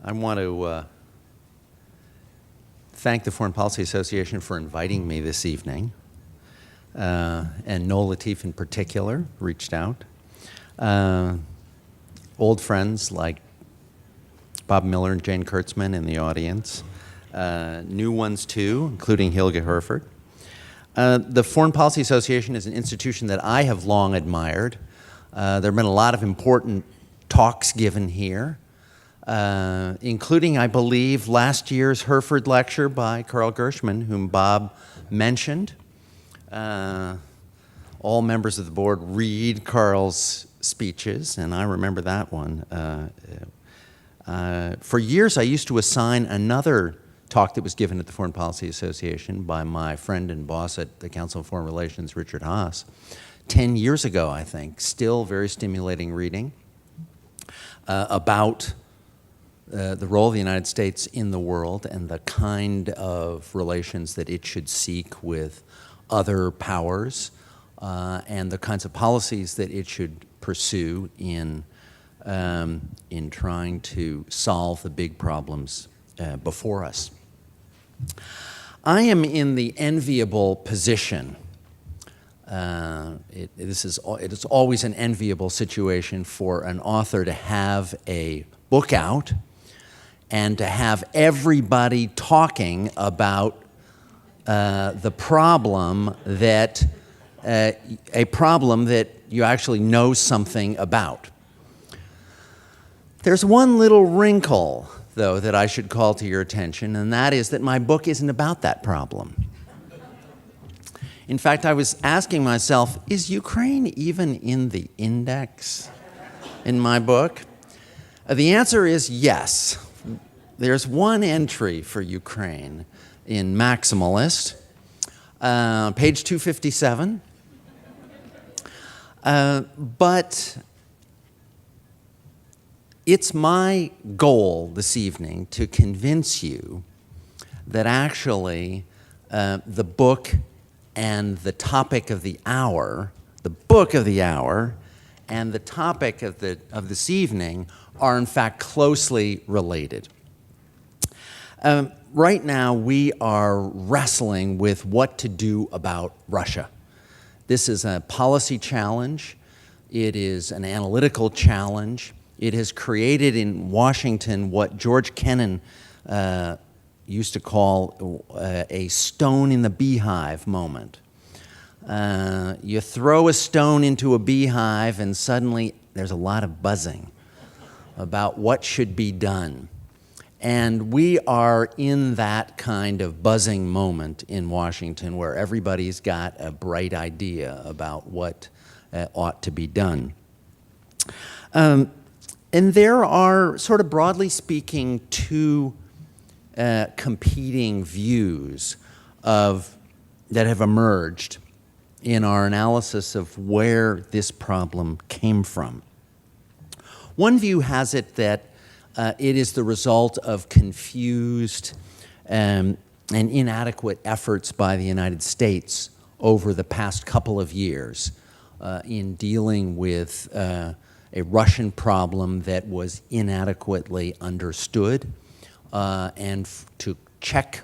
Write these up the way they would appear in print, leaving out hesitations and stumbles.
I want to thank the Foreign Policy Association for inviting me this evening, and Noel Lateef in particular reached out. Old friends like Bob Miller and Jane Kurtzman in the audience, new ones too, including Hilge Herford. The Foreign Policy Association is an institution that I have long admired. There have been a lot of important talks given here, including, I believe, last year's Herford lecture by Carl Gershman, whom Bob mentioned. All members of the board read Carl's speeches, and I remember that one. For years, I used to assign another talk that was given at the Foreign Policy Association by my friend and boss at the Council of Foreign Relations, Richard Haas, 10 years ago, I think. Still very stimulating reading about the role of the United States in the world and the kind of relations that it should seek with other powers, and the kinds of policies that it should pursue in trying to solve the big problems before us. I am in the enviable position. It is always an enviable situation for an author to have a book out and to have everybody talking about the problem that a problem that you actually know something about. There's one little wrinkle, though, that I should call to your attention, and that is that my book isn't about that problem. In fact, I was asking myself, is Ukraine even in the index in my book? The answer is yes. There's one entry for Ukraine in Maximalist, page 257. But it's my goal this evening to convince you that actually the book and the topic of the hour, the book of the hour, and the topic of this evening are in fact closely related. Right now we are wrestling with what to do about Russia. This is a policy challenge. It is an analytical challenge. It has created in Washington what George Kennan used to call a stone in the beehive moment. You throw a stone into a beehive and suddenly there's a lot of buzzing about what should be done. And we are in that kind of buzzing moment in Washington where everybody's got a bright idea about what ought to be done. And there are, sort of broadly speaking, two competing views that have emerged in our analysis of where this problem came from. One view has it that it is the result of confused and inadequate efforts by the United States over the past couple of years in dealing with a Russian problem that was inadequately understood, and to check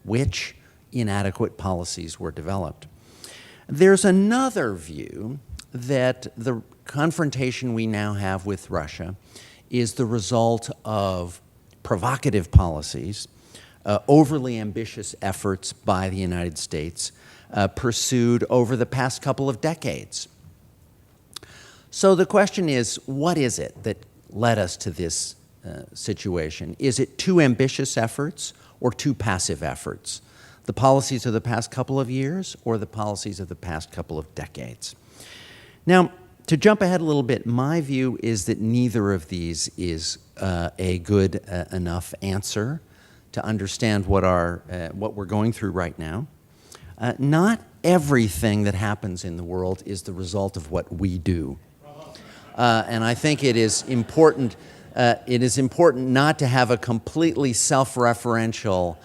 which inadequate policies were developed. There's another view that the confrontation we now have with Russia is the result of provocative policies, overly ambitious efforts by the United States pursued over the past couple of decades. So the question is, what is it that led us to this situation? Is it too ambitious efforts or too passive efforts? The policies of the past couple of years or the policies of the past couple of decades? Now, to jump ahead a little bit, my view is that neither of these is a good enough answer to understand what we're going through right now. Not everything that happens in the world is the result of what we do. And I think it is important not to have a completely self-referential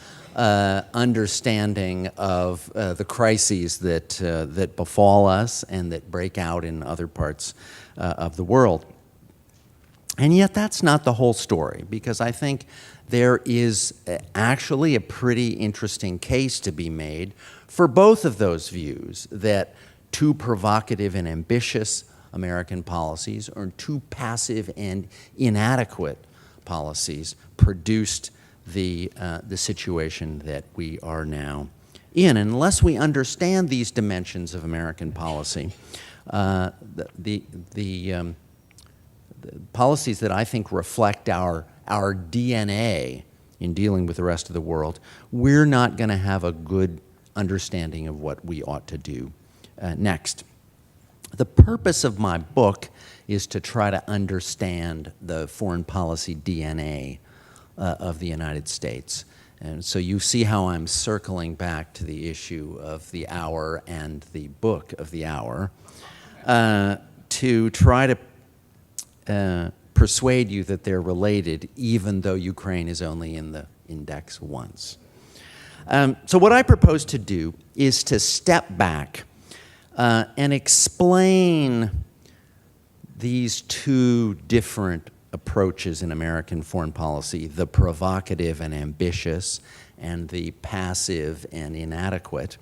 understanding of the crises that befall us and that break out in other parts of the world. And yet that's not the whole story, because I think there is actually a pretty interesting case to be made for both of those views, that too provocative and ambitious American policies or too passive and inadequate policies produced the situation that we are now in. And unless we understand these dimensions of American policy, the policies that I think reflect our DNA in dealing with the rest of the world, we're not going to have a good understanding of what we ought to do next. The purpose of my book is to try to understand the foreign policy DNA of the United States. And so you see how I'm circling back to the issue of the hour and the book of the hour to try to persuade you that they're related, even though Ukraine is only in the index once. So what I propose to do is to step back and explain these two different approaches in American foreign policy, the provocative and ambitious, and the passive and inadequate,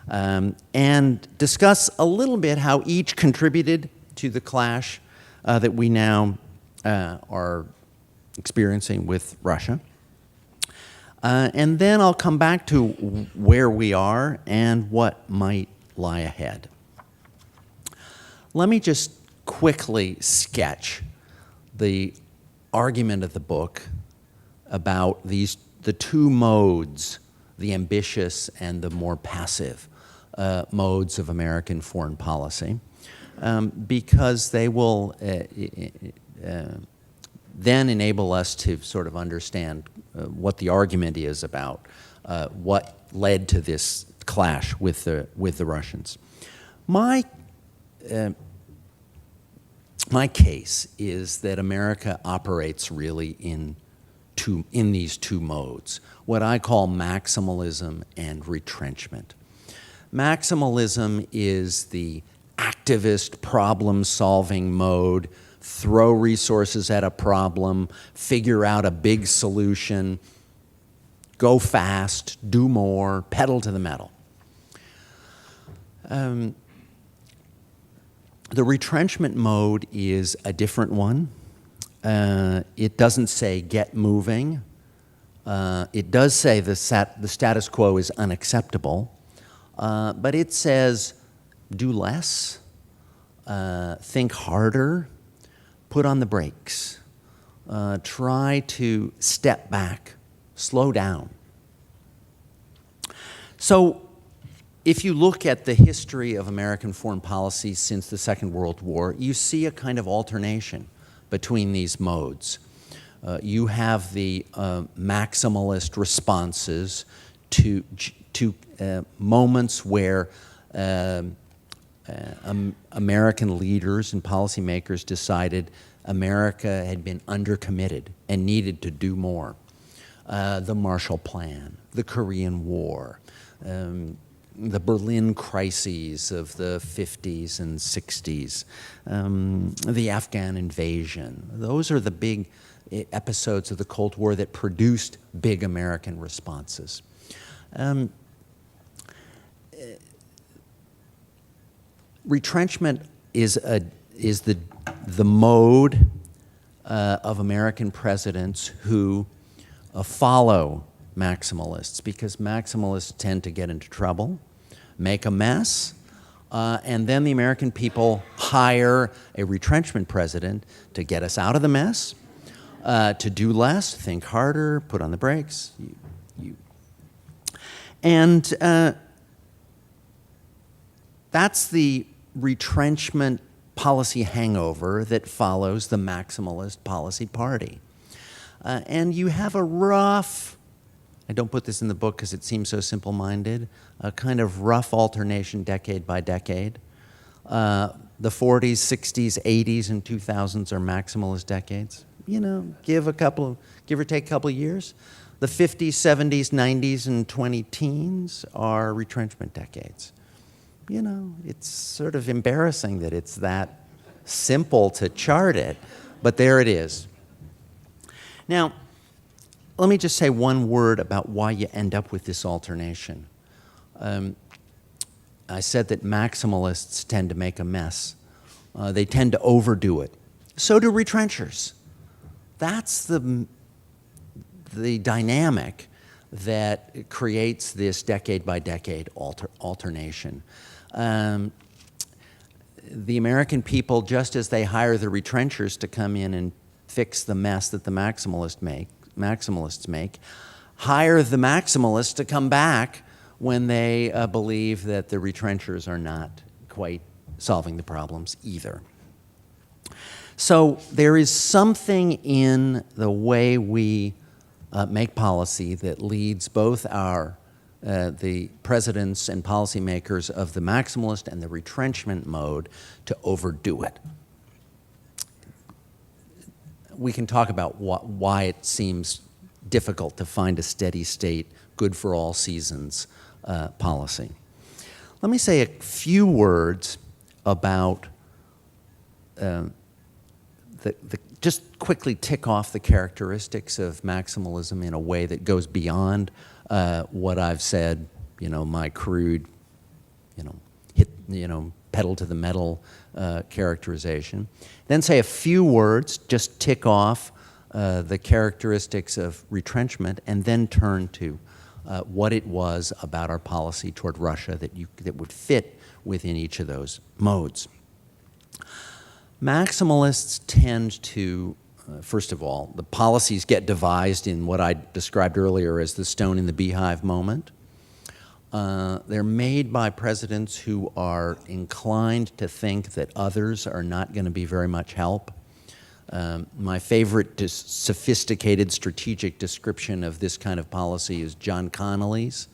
and discuss a little bit how each contributed to the clash that we now are experiencing with Russia. And then I'll come back to where we are and what might lie ahead. Let me just quickly sketch the argument of the book about the two modes, the ambitious and the more passive modes of American foreign policy, because they will then enable us to sort of understand what the argument is about what led to this clash with the Russians. My case is that America operates really in these two modes, what I call maximalism and retrenchment. Maximalism is the activist problem-solving mode, throw resources at a problem, figure out a big solution, go fast, do more, pedal to the metal. The retrenchment mode is a different one. It doesn't say get moving. It does say the status quo is unacceptable, but it says do less, think harder, put on the brakes, try to step back, slow down. So if you look at the history of American foreign policy since the Second World War, you see a kind of alternation between these modes. You have the maximalist responses to moments where American leaders and policymakers decided America had been undercommitted and needed to do more. The Marshall Plan, the Korean War, the Berlin crises of the 50s and 60s, the Afghan invasion. Those are the big episodes of the Cold War that produced big American responses. Retrenchment is the mode of American presidents who follow maximalists, because maximalists tend to get into trouble, make a mess, and then the American people hire a retrenchment president to get us out of the mess, to do less, think harder, put on the brakes. And that's the retrenchment policy hangover that follows the maximalist policy party. And you have a rough, I don't put this in the book because it seems so simple-minded, a kind of rough alternation decade by decade. The 40s, 60s, 80s, and 2000s are maximalist decades. You know, give or take a couple of years. The 50s, 70s, 90s, and 20-teens are retrenchment decades. You know, it's sort of embarrassing that it's that simple to chart it, But there it is. Now, let me just say one word about why you end up with this alternation. I said that maximalists tend to make a mess. They tend to overdo it. So do retrenchers. That's the dynamic that creates this decade-by-decade alternation. The American people, just as they hire the retrenchers to come in and fix the mess that the maximalists make, hire the maximalists to come back when they believe that the retrenchers are not quite solving the problems either. So there is something in the way we make policy that leads both the presidents and policymakers of the maximalist and the retrenchment mode to overdo it. We can talk about why it seems difficult to find a steady state, good for all seasons policy. Let me say a few words about just quickly tick off the characteristics of maximalism in a way that goes beyond what I've said, my crude, pedal to the metal characterization. Then say a few words, just tick off the characteristics of retrenchment, and then turn to what it was about our policy toward Russia that would fit within each of those modes. Maximalists tend to, first of all, the policies get devised in what I described earlier as the stone in the beehive moment. They're made by presidents who are inclined to think that others are not going to be very much help. My favorite sophisticated strategic description of this kind of policy is John Connolly's,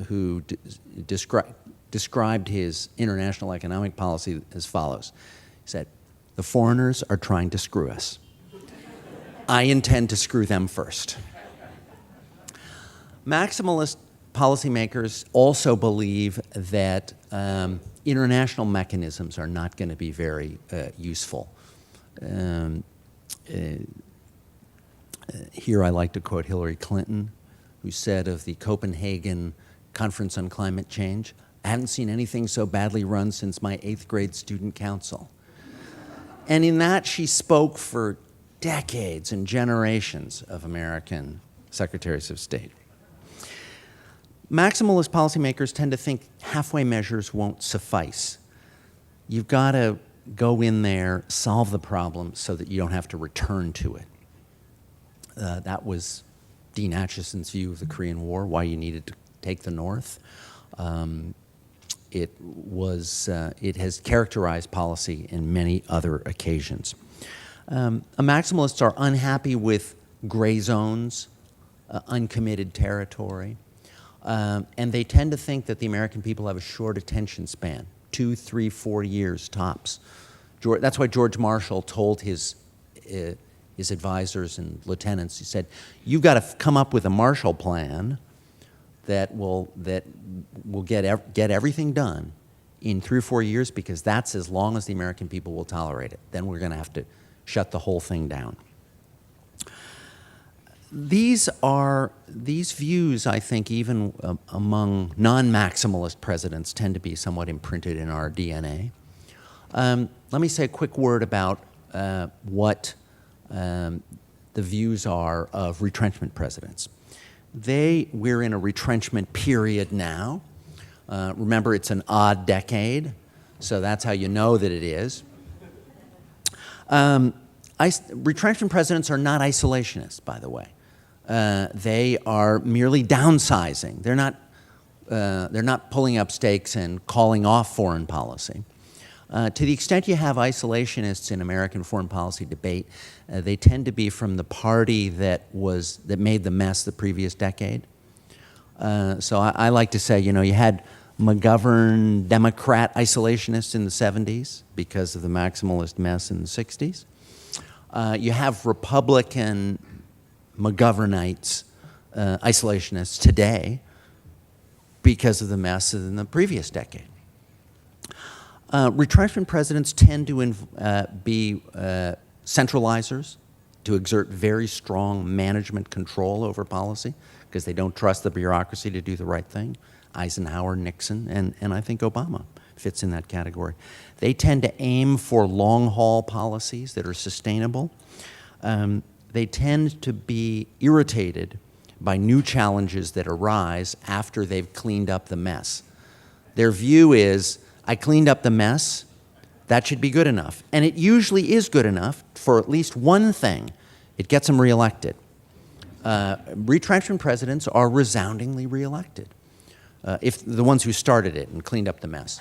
who described his international economic policy as follows. He said, "The foreigners are trying to screw us. I intend to screw them first." Maximalist policymakers also believe that international mechanisms are not going to be very useful. Here I like to quote Hillary Clinton, who said of the Copenhagen Conference on Climate Change, "I haven't seen anything so badly run since my 8th grade student council." And in that, she spoke for decades and generations of American secretaries of state. Maximalist policymakers tend to think halfway measures won't suffice. You've got to go in there, solve the problem so that you don't have to return to it. That was Dean Acheson's view of the Korean War, why you needed to take the North. It has characterized policy in many other occasions. Maximalists are unhappy with gray zones, uncommitted territory, and they tend to think that the American people have a short attention span, 2, 3, 4 years tops. That's why George Marshall told his advisors and lieutenants, he said, "You've got to come up with a Marshall Plan that will get everything done in 3 or 4 years, because that's as long as the American people will tolerate it. Then we're going to have to shut the whole thing down." These views, I think, even among non-maximalist presidents, tend to be somewhat imprinted in our DNA. Let me say a quick word about what the views are of retrenchment presidents. We're in a retrenchment period now. Remember, it's an odd decade, so that's how you know that it is. Retrenchment presidents are not isolationists, by the way. They are merely downsizing. They're not pulling up stakes and calling off foreign policy. To the extent you have isolationists in American foreign policy debate, they tend to be from the party that made the mess the previous decade. So I like to say, you had McGovern Democrat isolationists in the 70s because of the maximalist mess in the 60s. You have Republican McGovernites, isolationists today because of the mess in the previous decade. Retrenchment presidents tend to be centralizers to exert very strong management control over policy because they don't trust the bureaucracy to do the right thing. Eisenhower, Nixon, and I think Obama fits in that category. They tend to aim for long-haul policies that are sustainable. They tend to be irritated by new challenges that arise after they've cleaned up the mess. Their view is, I cleaned up the mess, that should be good enough. And it usually is good enough for at least one thing. It gets them reelected. Retrenchment presidents are resoundingly reelected, if the ones who started it and cleaned up the mess.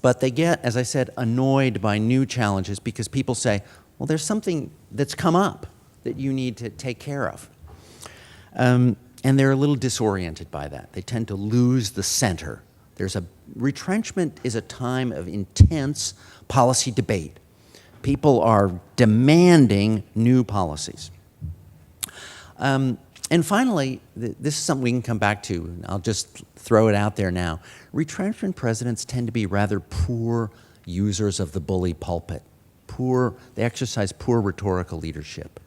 But they get, as I said, annoyed by new challenges because people say, well, there's something that's come up that you need to take care of. And they're a little disoriented by that. They tend to lose the center. Retrenchment is a time of intense policy debate. People are demanding new policies. And finally, this is something we can come back to. I'll just throw it out there now. Retrenchment presidents tend to be rather poor users of the bully pulpit. They exercise poor rhetorical leadership.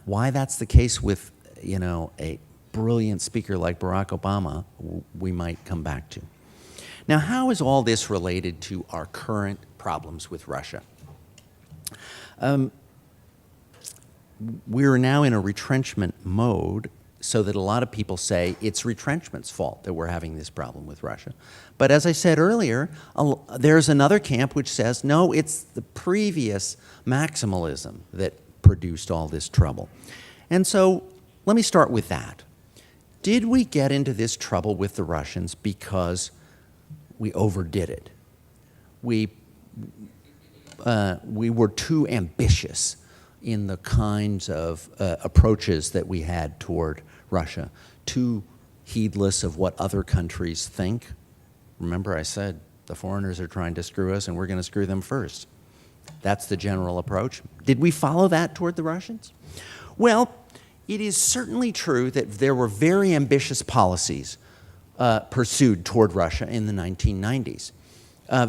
Why that's the case with, a brilliant speaker like Barack Obama, we might come back to. Now, how is all this related to our current problems with Russia? We're now in a retrenchment mode, so that a lot of people say it's retrenchment's fault that we're having this problem with Russia. But as I said earlier, there's another camp which says, no, it's the previous maximalism that produced all this trouble. And so let me start with that. Did we get into this trouble with the Russians because we overdid it? We were too ambitious in the kinds of approaches that we had toward Russia, too heedless of what other countries think. Remember I said the foreigners are trying to screw us and we're going to screw them first. That's the general approach. Did we follow that toward the Russians? Well, it is certainly true that there were very ambitious policies pursued toward Russia in the 1990s.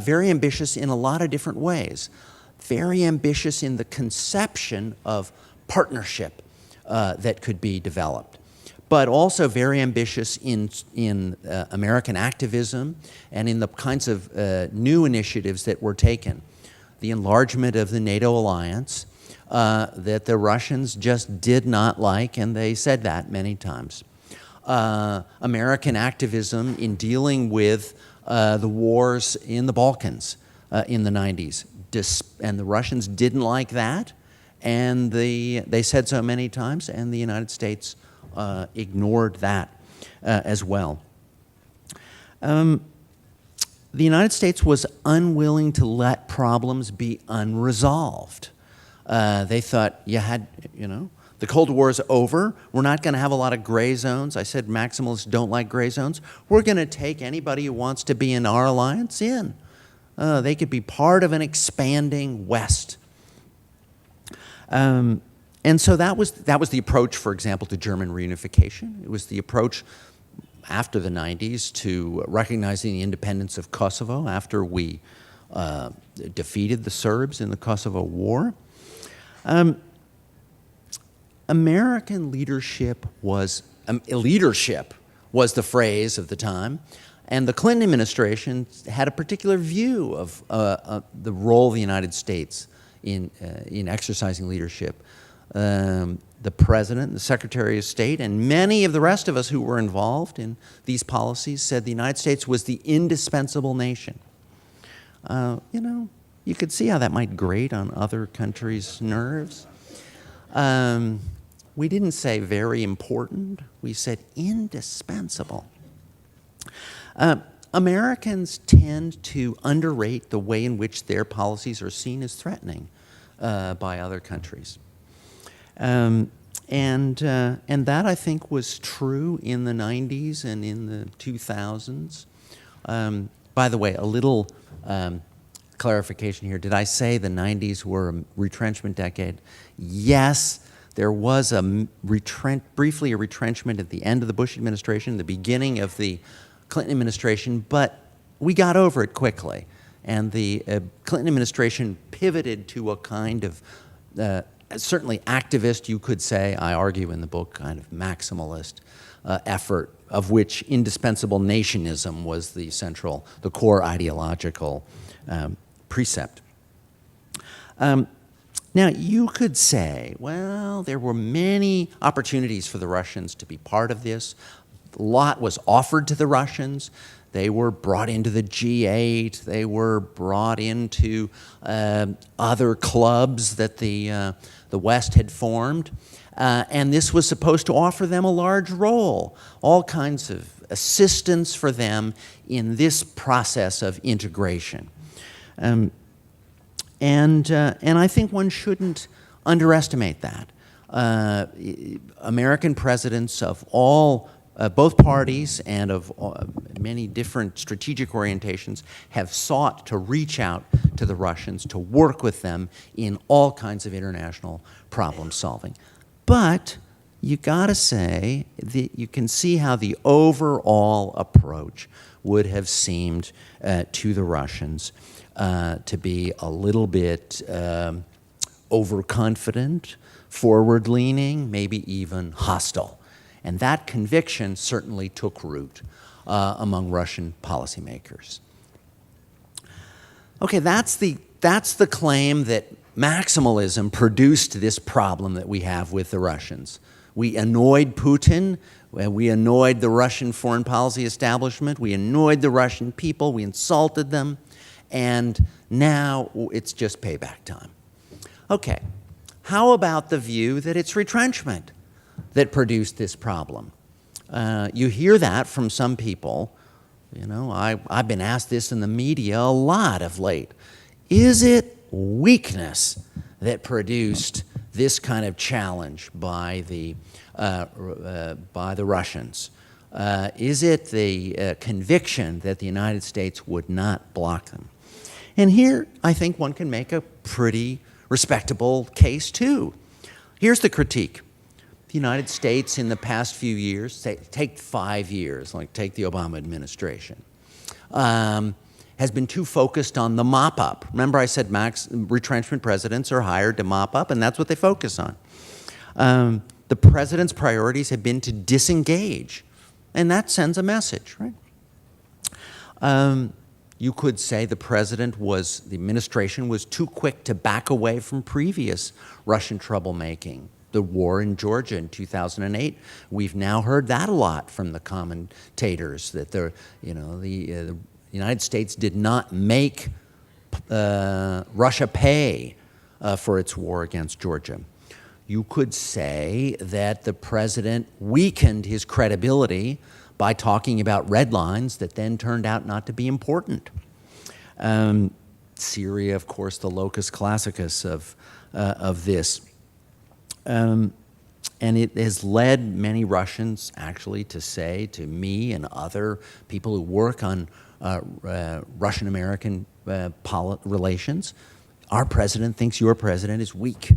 Very ambitious in a lot of different ways. Very ambitious in the conception of partnership that could be developed, but also very ambitious in American activism and in the kinds of new initiatives that were taken. The enlargement of the NATO alliance that the Russians just did not like, and they said that many times. American activism in dealing with the wars in the Balkans in the 90s. And the Russians didn't like that, and they said so many times, and the United States ignored that as well. The United States was unwilling to let problems be unresolved. They thought the Cold War is over. We're not going to have a lot of gray zones. I said maximalists don't like gray zones. We're going to take anybody who wants to be in our alliance in. They could be part of an expanding West. And so that was the approach, for example, to German reunification. It was the approach after the 90s to recognizing the independence of Kosovo after we defeated the Serbs in the Kosovo War. American leadership was the phrase of the time. And the Clinton administration had a particular view of the role of the United States in exercising leadership. The President, the Secretary of State, and many of the rest of us who were involved in these policies said the United States was the indispensable nation. You could see how that might grate on other countries' nerves. We didn't say very important. We said indispensable. Americans tend to underrate the way in which their policies are seen as threatening by other countries. And that, I think, was true in the 90s and in the 2000s. By the way, a little clarification here. Did I say the 90s were a retrenchment decade? Yes, there was briefly a retrenchment at the end of the Bush administration, the beginning of the Clinton administration, but we got over it quickly. And the Clinton administration pivoted to a kind of, certainly activist, you could say, I argue in the book, kind of maximalist effort, of which indispensable nationism was the core ideological precept. Now, you could say, well, there were many opportunities for the Russians to be part of this. A lot was offered to the Russians. They were brought into the G8. They were brought into other clubs that the West had formed. And this was supposed to offer them a large role, all kinds of assistance for them in this process of integration. And I think one shouldn't underestimate that. American presidents of both parties and of many different strategic orientations have sought to reach out to the Russians, to work with them in all kinds of international problem solving. But you gotta say that you can see how the overall approach would have seemed to the Russians to be a little bit overconfident, forward-leaning, maybe even hostile. And that conviction certainly took root among Russian policymakers. Okay, that's the claim that maximalism produced this problem that we have with the Russians. We annoyed Putin, we annoyed the Russian foreign policy establishment, we annoyed the Russian people, we insulted them, and now it's just payback time. Okay, how about the view that it's retrenchment that produced this problem? You hear that from some people. You know, I've been asked this in the media a lot of late. Is it weakness that produced this kind of challenge by the Russians? Is it the conviction that the United States would not block them? And here, I think one can make a pretty respectable case, too. Here's the critique. The United States in the past few years, take 5 years, like take the Obama administration, has been too focused on the mop-up. Remember I said retrenchment presidents are hired to mop up, and that's what they focus on. The president's priorities have been to disengage, and that sends a message, right? You could say the administration was too quick to back away from previous Russian troublemaking. The war in Georgia in 2008, we've now heard that a lot from the commentators, that the United States did not make Russia pay for its war against Georgia. You could say that the president weakened his credibility by talking about red lines that then turned out not to be important. Syria, of course, the locus classicus of this. And it has led many Russians actually to say to me and other people who work on Russian-American relations, our president thinks your president is weak.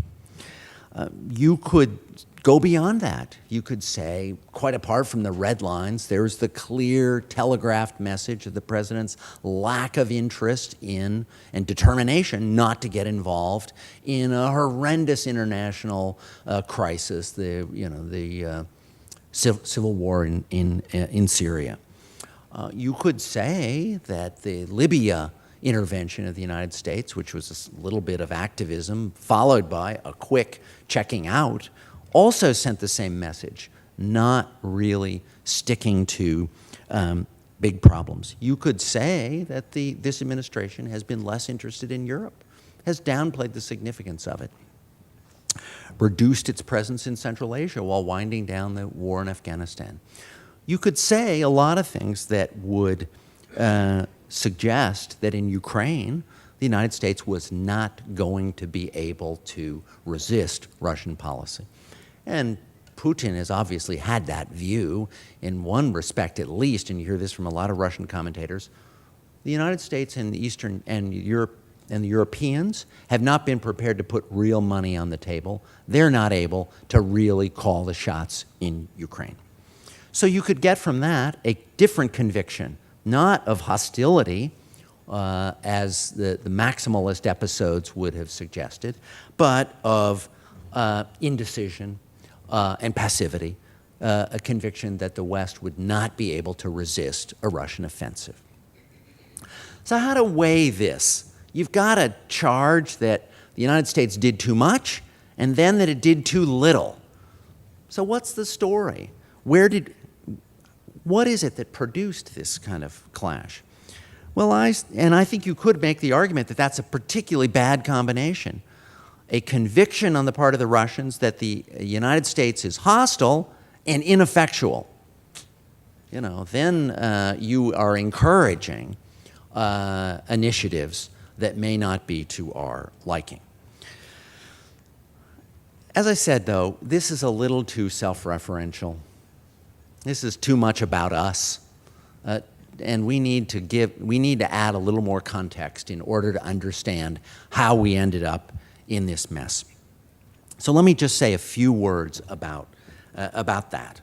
You could go beyond that. You could say, quite apart from the red lines, there's the clear telegraphed message of the president's lack of interest in and determination not to get involved in a horrendous international crisis, the civil war in Syria. You could say that the Libya intervention of the United States, which was a little bit of activism followed by a quick checking out, also sent the same message, not really sticking to big problems. You could say that this administration has been less interested in Europe, has downplayed the significance of it, reduced its presence in Central Asia while winding down the war in Afghanistan. You could say a lot of things that would suggest that in Ukraine, the United States was not going to be able to resist Russian policy. And Putin has obviously had that view in one respect at least, and you hear this from a lot of Russian commentators. The United States and the Eastern and Europe and the Europeans have not been prepared to put real money on the table. They're not able to really call the shots in Ukraine. So you could get from that a different conviction, not of hostility as the Maximalist episodes would have suggested, but of indecision and passivity, a conviction that the West would not be able to resist a Russian offensive. So how to weigh this? You've got a charge that the United States did too much, and then that it did too little. So what's the story? What is it that produced this kind of clash? Well, I think you could make the argument that that's a particularly bad combination. A conviction on the part of the Russians that the United States is hostile and ineffectual. Then you are encouraging initiatives that may not be to our liking. As I said, though, this is a little too self-referential. This is too much about us. And we need to add a little more context in order to understand how we ended up in this mess. So let me just say a few words about that.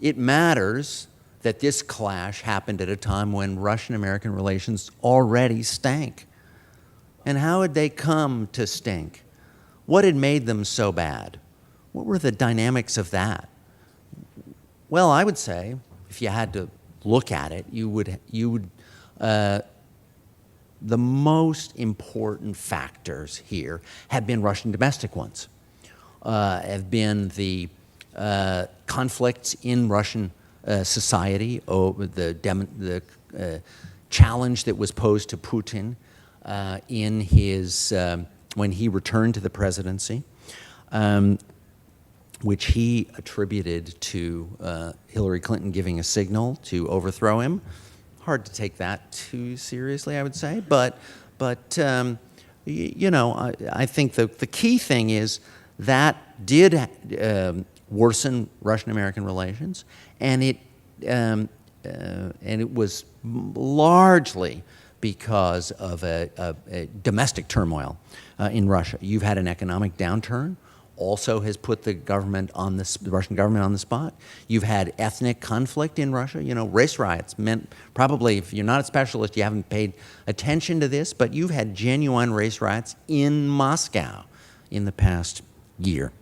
It matters that this clash happened at a time when Russian-American relations already stank. And how had they come to stink? What had made them so bad? What were the dynamics of that? Well, I would say, if you had to look at it, the most important factors here have been Russian domestic ones, have been the conflicts in Russian society, over the challenge that was posed to Putin in his when he returned to the presidency, which he attributed to Hillary Clinton giving a signal to overthrow him. Hard to take that too seriously, I would say, but I think the key thing is that did worsen Russian-American relations, and it was largely because of a domestic turmoil in Russia. You've had an economic downturn, also has put the Russian government on the spot. You've had ethnic conflict in Russia. Race riots meant, probably, if you're not a specialist, you haven't paid attention to this, but you've had genuine race riots in Moscow in the past year.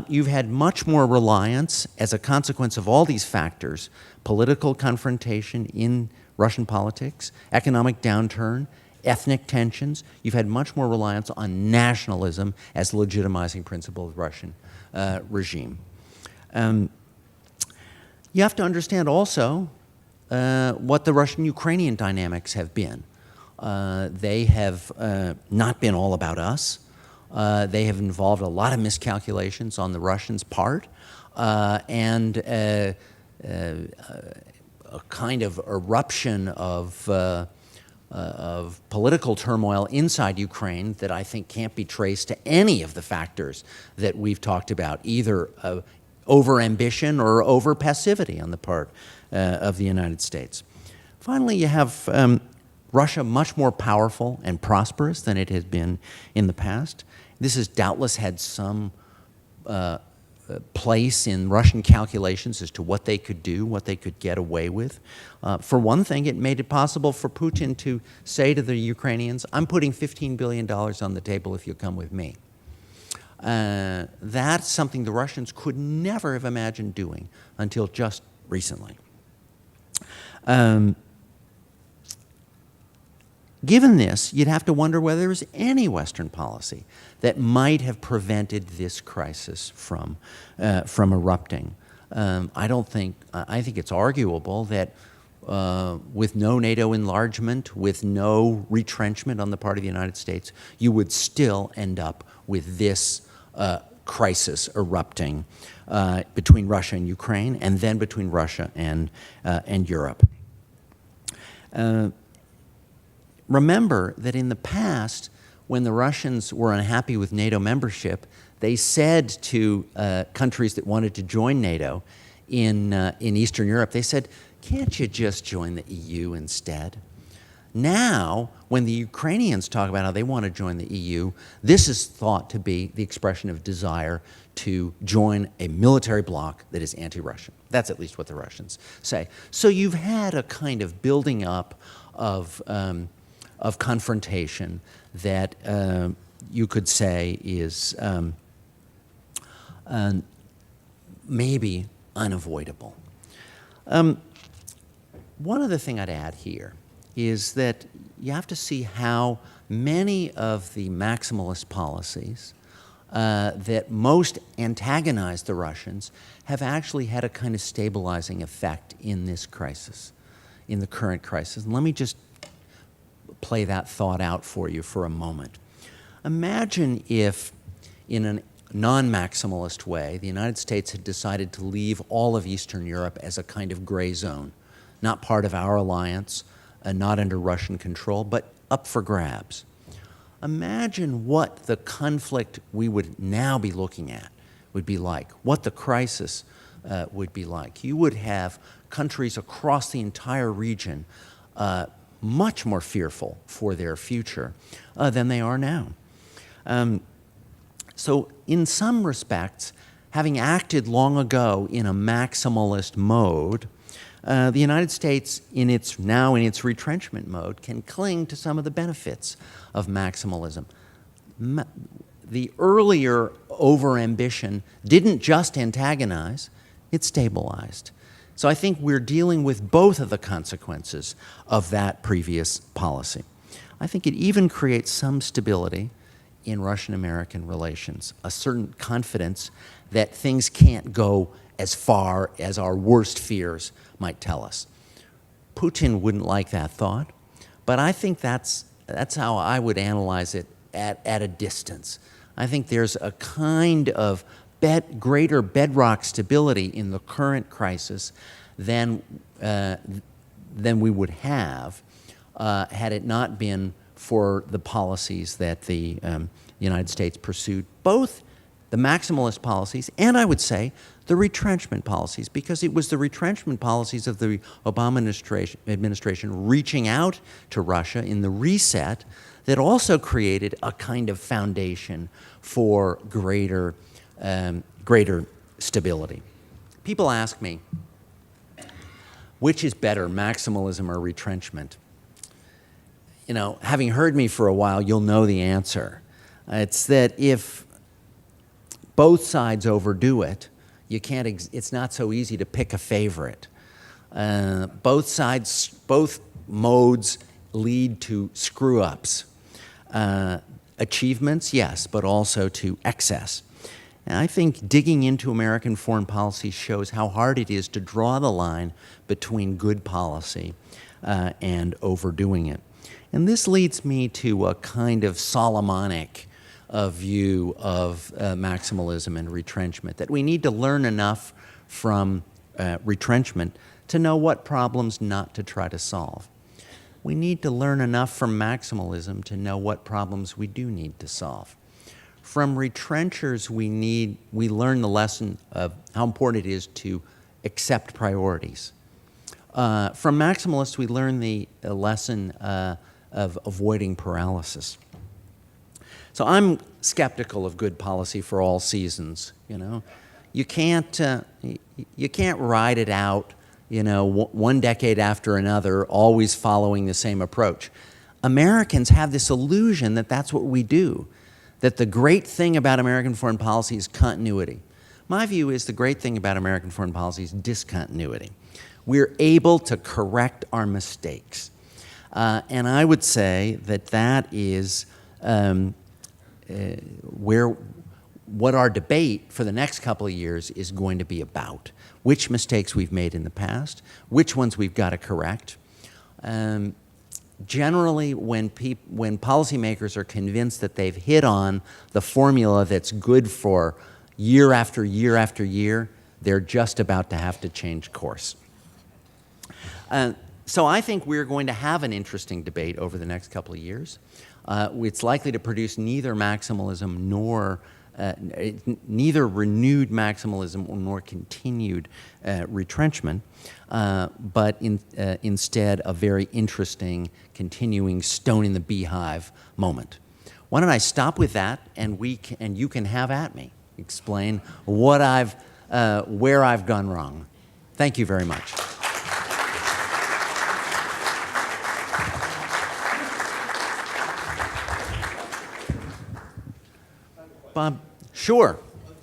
You've had much more reliance, as a consequence of all these factors, political confrontation in Russian politics, economic downturn, ethnic tensions. You've had much more reliance on nationalism as the legitimizing principle of the Russian regime. You have to understand also what the Russian-Ukrainian dynamics have been. They have not been all about us. They have involved a lot of miscalculations on the Russians' part, and a kind of eruption of political turmoil inside Ukraine that I think can't be traced to any of the factors that we've talked about, either over-ambition or over-passivity on the part of the United States. Finally, you have Russia much more powerful and prosperous than it has been in the past. This has doubtless had some place in Russian calculations as to what they could do, what they could get away with. For one thing, it made it possible for Putin to say to the Ukrainians, "I'm putting $15 billion on the table if you'll come with me." That's something the Russians could never have imagined doing until just recently. Given this, you'd have to wonder whether there was any Western policy that might have prevented this crisis from erupting. I think it's arguable that with no NATO enlargement, with no retrenchment on the part of the United States, you would still end up with this crisis erupting between Russia and Ukraine, and then between Russia and Europe. Remember that in the past, when the Russians were unhappy with NATO membership, they said to countries that wanted to join NATO in Eastern Europe, they said, "Can't you just join the EU instead?" Now, when the Ukrainians talk about how they want to join the EU, this is thought to be the expression of desire to join a military bloc that is anti-Russian. That's at least what the Russians say. So you've had a kind of building up of confrontation that you could say is maybe unavoidable. One other thing I'd add here is that you have to see how many of the maximalist policies that most antagonize the Russians have actually had a kind of stabilizing effect in this crisis, in the current crisis. And let me just play that thought out for you for a moment. Imagine if, in a non-maximalist way, the United States had decided to leave all of Eastern Europe as a kind of gray zone, not part of our alliance, not under Russian control, but up for grabs. Imagine what the conflict we would now be looking at would be like, what the crisis would be like. You would have countries across the entire region much more fearful for their future than they are now. So in some respects, having acted long ago in a maximalist mode, the United States, in its retrenchment mode, can cling to some of the benefits of maximalism. The earlier overambition didn't just antagonize, it stabilized. So I think we're dealing with both of the consequences of that previous policy. I think it even creates some stability in Russian-American relations, a certain confidence that things can't go as far as our worst fears might tell us. Putin wouldn't like that thought, but I think that's how I would analyze it at a distance. I think there's a kind of greater bedrock stability in the current crisis than we would have had it not been for the policies that the United States pursued, both the maximalist policies and, I would say, the retrenchment policies, because it was the retrenchment policies of the Obama administration reaching out to Russia in the reset that also created a kind of foundation for greater stability. People ask me, which is better, maximalism or retrenchment? You know, having heard me for a while, you'll know the answer. It's that if both sides overdo it, you can't. It's not so easy to pick a favorite. Both modes lead to screw-ups. Achievements, yes, but also to excess. And I think digging into American foreign policy shows how hard it is to draw the line between good policy and overdoing it. And this leads me to a kind of Solomonic view of maximalism and retrenchment, that we need to learn enough from retrenchment to know what problems not to try to solve. We need to learn enough from maximalism to know what problems we do need to solve. From retrenchers, we learn the lesson of how important it is to accept priorities. From maximalists, we learn the lesson of avoiding paralysis. So I'm skeptical of good policy for all seasons. You know, you can't ride it out, you know, one decade after another, always following the same approach. Americans have this illusion that that's what we do, that the great thing about American foreign policy is continuity. My view is the great thing about American foreign policy is discontinuity. We're able to correct our mistakes. And I would say that is what our debate for the next couple of years is going to be about. Which mistakes we've made in the past, which ones we've got to correct. Generally, when policymakers are convinced that they've hit on the formula that's good for year after year after year, they're just about to have to change course. So I think we're going to have an interesting debate over the next couple of years. It's likely to produce neither maximalism nor neither renewed maximalism nor continued retrenchment, but instead a very interesting, continuing stone in the beehive moment. Why don't I stop with that, and you can have at me, explain what where I've gone wrong. Thank you very much. Bob, sure. A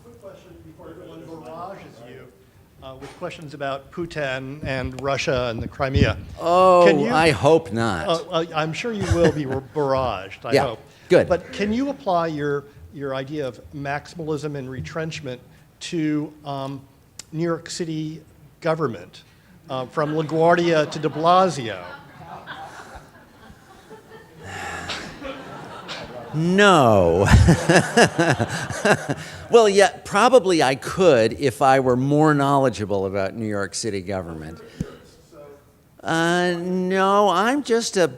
quick question before everyone barrages you with questions about Putin and Russia and the Crimea. Oh, I hope not. I'm sure you will be barraged, I hope. Good. But can you apply your idea of maximalism and retrenchment to New York City government, from LaGuardia to de Blasio? No. Well, yeah, probably I could if I were more knowledgeable about New York City government. No, I'm just I'm a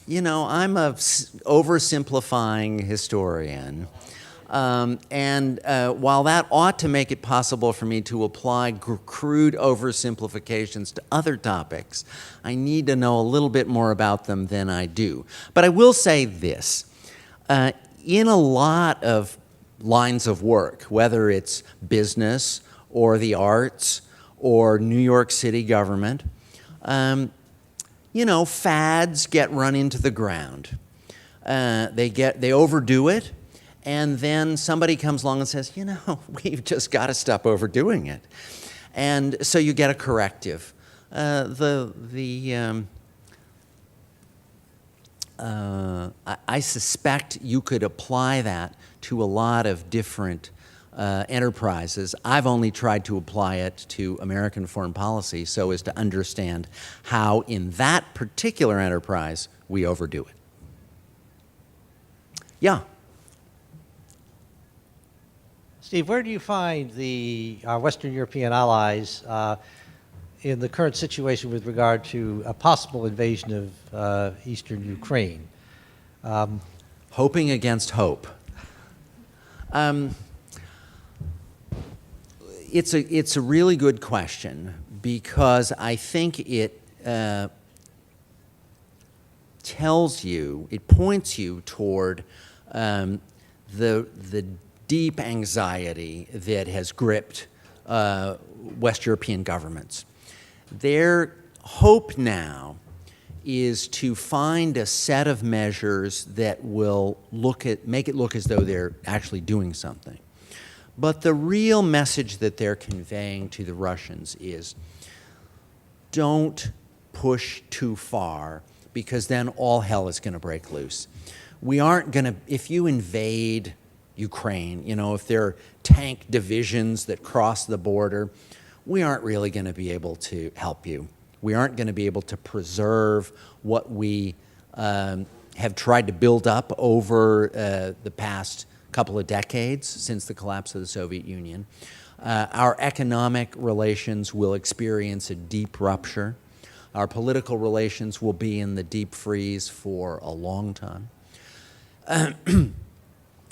oversimplifying historian. And while that ought to make it possible for me to apply crude oversimplifications to other topics, I need to know a little bit more about them than I do. But I will say this. In a lot of lines of work, whether it's business or the arts or New York City government, fads get run into the ground. They overdo it, and then somebody comes along and says, we've just got to stop overdoing it. And so you get a corrective. I suspect you could apply that to a lot of different enterprises. I've only tried to apply it to American foreign policy so as to understand how, in that particular enterprise, we overdo it. Yeah. Steve, where do you find our Western European allies in the current situation with regard to a possible invasion of eastern Ukraine? Hoping against hope. It's a really good question, because I think it points you toward the deep anxiety that has gripped West European governments. Their hope now is to find a set of measures that will make it look as though they're actually doing something. But the real message that they're conveying to the Russians is, don't push too far, because then all hell is going to break loose. We aren't going to, if you invade Ukraine, if there are tank divisions that cross the border, we aren't really going to be able to help you. We aren't going to be able to preserve what we have tried to build up over the past couple of decades since the collapse of the Soviet Union. Our economic relations will experience a deep rupture. Our political relations will be in the deep freeze for a long time.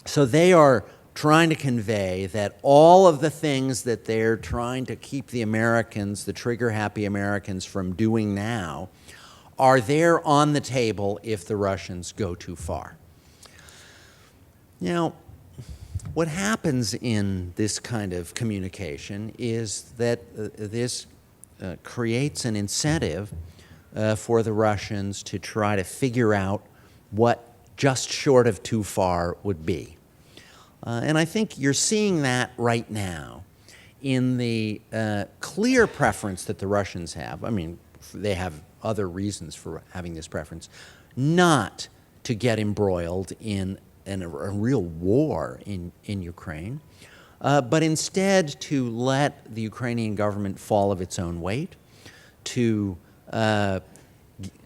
So they are trying to convey that all of the things that they're trying to keep the Americans, the trigger-happy Americans, from doing now, are there on the table if the Russians go too far. Now, what happens in this kind of communication is that this creates an incentive for the Russians to try to figure out what just short of too far would be. And I think you're seeing that right now in the clear preference that the Russians have. I mean, they have other reasons for having this preference, not to get embroiled in a real war in Ukraine, but instead to let the Ukrainian government fall of its own weight, to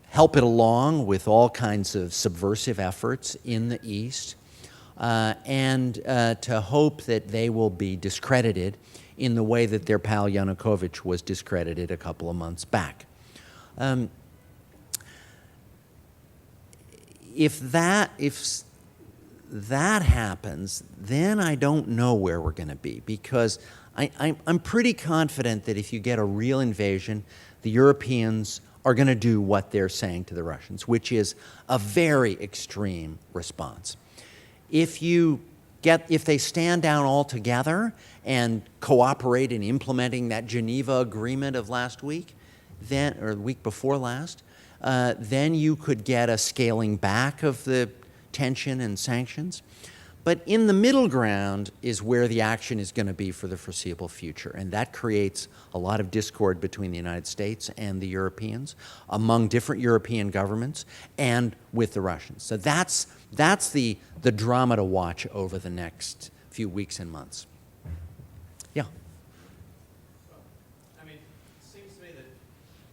help it along with all kinds of subversive efforts in the East, and to hope that they will be discredited in the way that their pal Yanukovych was discredited a couple of months back. If that happens, then I don't know where we're going to be, because I'm pretty confident that if you get a real invasion, the Europeans are going to do what they're saying to the Russians, which is a very extreme response. If they stand down altogether and cooperate in implementing that Geneva Agreement of last week, or the week before last, then you could get a scaling back of the tension and sanctions. But in the middle ground is where the action is going to be for the foreseeable future, and that creates a lot of discord between the United States and the Europeans, among different European governments, and with the Russians. So that's the drama to watch over the next few weeks and months. Yeah. I mean, it seems to me that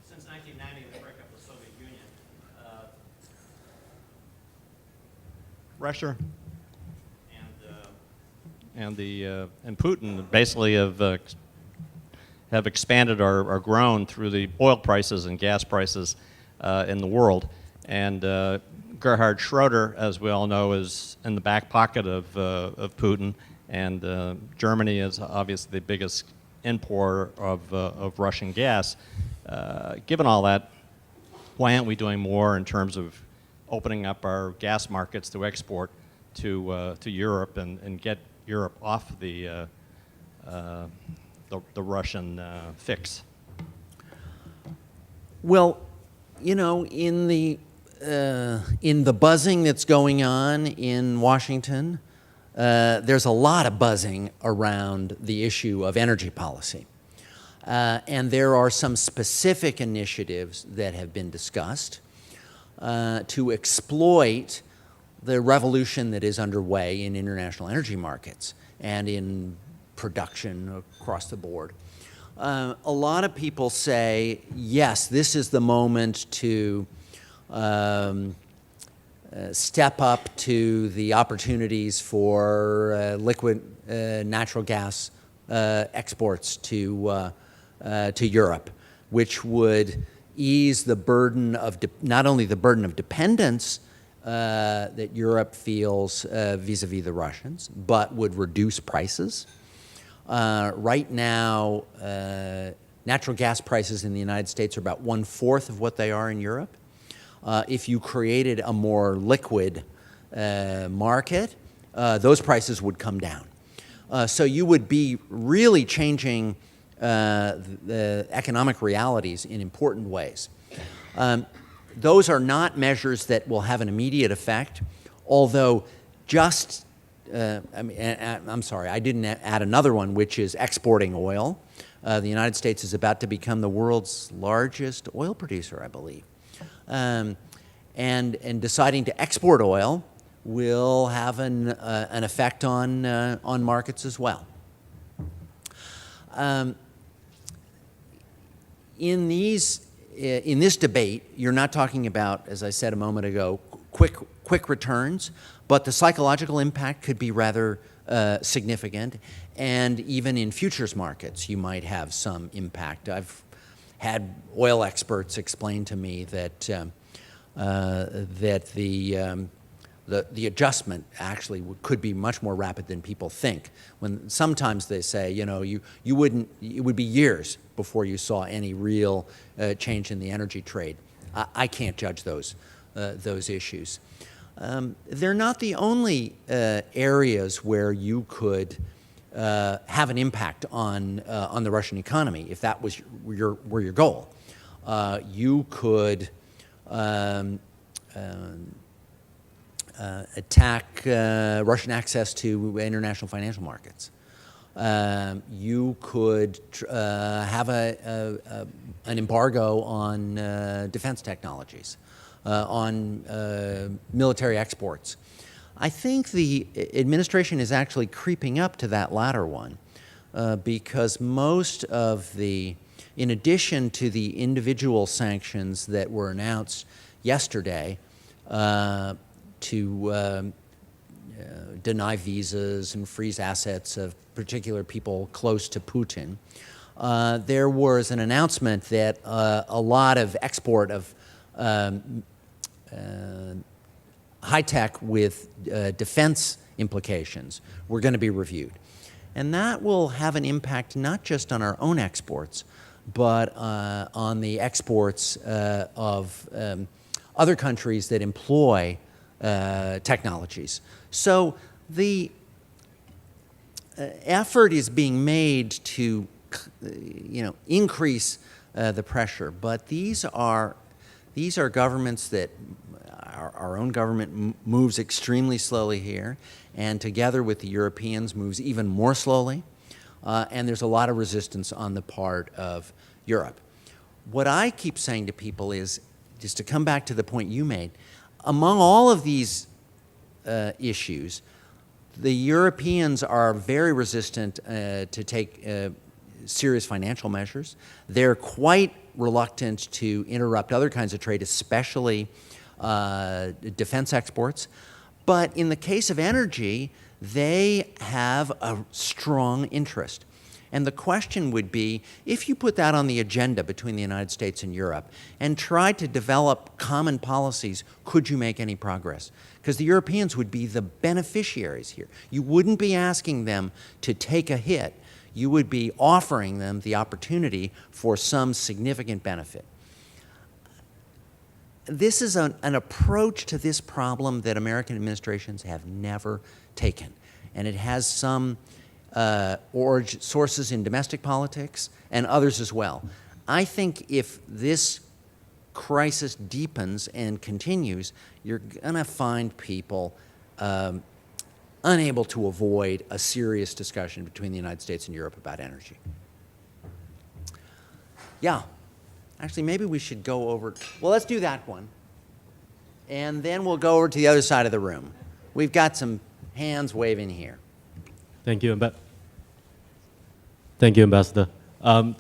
since 1990, the breakup of the Soviet Union, Russia and Putin basically have expanded or grown through the oil prices and gas prices in the world. And Gerhard Schroeder, as we all know, is in the back pocket of Putin, and Germany is obviously the biggest importer of Russian gas. Given all that, why aren't we doing more in terms of opening up our gas markets to export to Europe and get Europe off the Russian fix? Well, in the buzzing that's going on in Washington, there's a lot of buzzing around the issue of energy policy. And there are some specific initiatives that have been discussed to exploit the revolution that is underway in international energy markets and in production across the board. A lot of people say, yes, this is the moment to step up to the opportunities for liquid natural gas exports to Europe, which would ease the burden of not only the burden of dependence that Europe feels vis-a-vis the Russians, but would reduce prices. Right now, natural gas prices in the United States are about 1/4 of what they are in Europe. If you created a more liquid market, those prices would come down. So you would be really changing the economic realities in important ways. Those are not measures that will have an immediate effect, although I'm sorry, I didn't add another one, which is exporting oil. The United States is about to become the world's largest oil producer, I believe. And deciding to export oil will have an effect on markets as well. In this debate, you're not talking about, as I said a moment ago, quick returns, but the psychological impact could be rather significant, and even in futures markets, you might have some impact. I've had oil experts explain to me that the adjustment actually could be much more rapid than people think. When sometimes they say, it would be years before you saw any real change in the energy trade. I can't judge those issues. They're not the only areas where you could have an impact on the Russian economy, if that was your goal. You could attack Russian access to international financial markets. You could have an embargo on defense technologies, on military exports. I think the administration is actually creeping up to that latter one because most of in addition to the individual sanctions that were announced yesterday to deny visas and freeze assets of particular people close to Putin, there was an announcement that a lot of export of high tech with defense implications were going to be reviewed. And that will have an impact not just on our own exports, but on the exports of other countries that employ technologies. So the effort is being made to, increase the pressure. But these are governments that our own government moves extremely slowly here, and together with the Europeans moves even more slowly. And there's a lot of resistance on the part of Europe. What I keep saying to people is, just to come back to the point you made, among all of these issues, the Europeans are very resistant to take serious financial measures. They're quite reluctant to interrupt other kinds of trade, especially defense exports. But in the case of energy, they have a strong interest. And the question would be, if you put that on the agenda between the United States and Europe and try to develop common policies, could you make any progress? Because the Europeans would be the beneficiaries here. You wouldn't be asking them to take a hit. You would be offering them the opportunity for some significant benefit. This is an approach to this problem that American administrations have never taken. And it has some sources in domestic politics and others as well. I think if this crisis deepens and continues, you're going to find people unable to avoid a serious discussion between the United States and Europe about energy. Yeah. Actually, maybe we should go over, well, let's do that one. And then we'll go over to the other side of the room. We've got some hands waving here. Thank you, Thank you, Ambassador.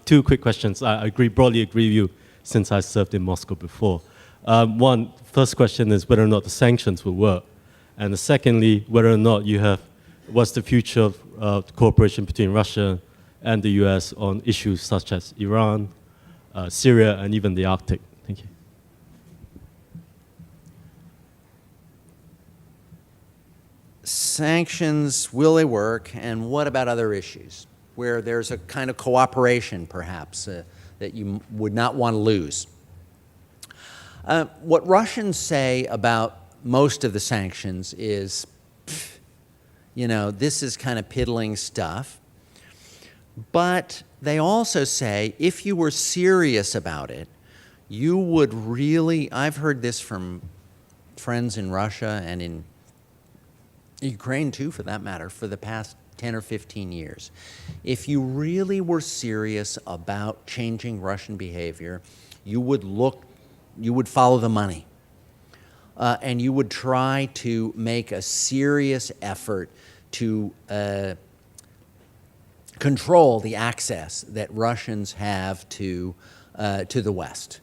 Two quick questions. I broadly agree with you since I served in Moscow before. First question is whether or not the sanctions will work. And secondly, whether or not what's the future of cooperation between Russia and the US on issues such as Iran, Syria, and even the Arctic. Thank you. Sanctions, will they work? And what about other issues where there's a kind of cooperation, perhaps, that you would not want to lose? What Russians say about most of the sanctions is, this is kind of piddling stuff. But they also say, if you were serious about it, you would really, I've heard this from friends in Russia and in Ukraine too, for that matter, for the past 10 or 15 years. If you really were serious about changing Russian behavior, you would follow the money. And you would try to make a serious effort to control the access that Russians have to the West.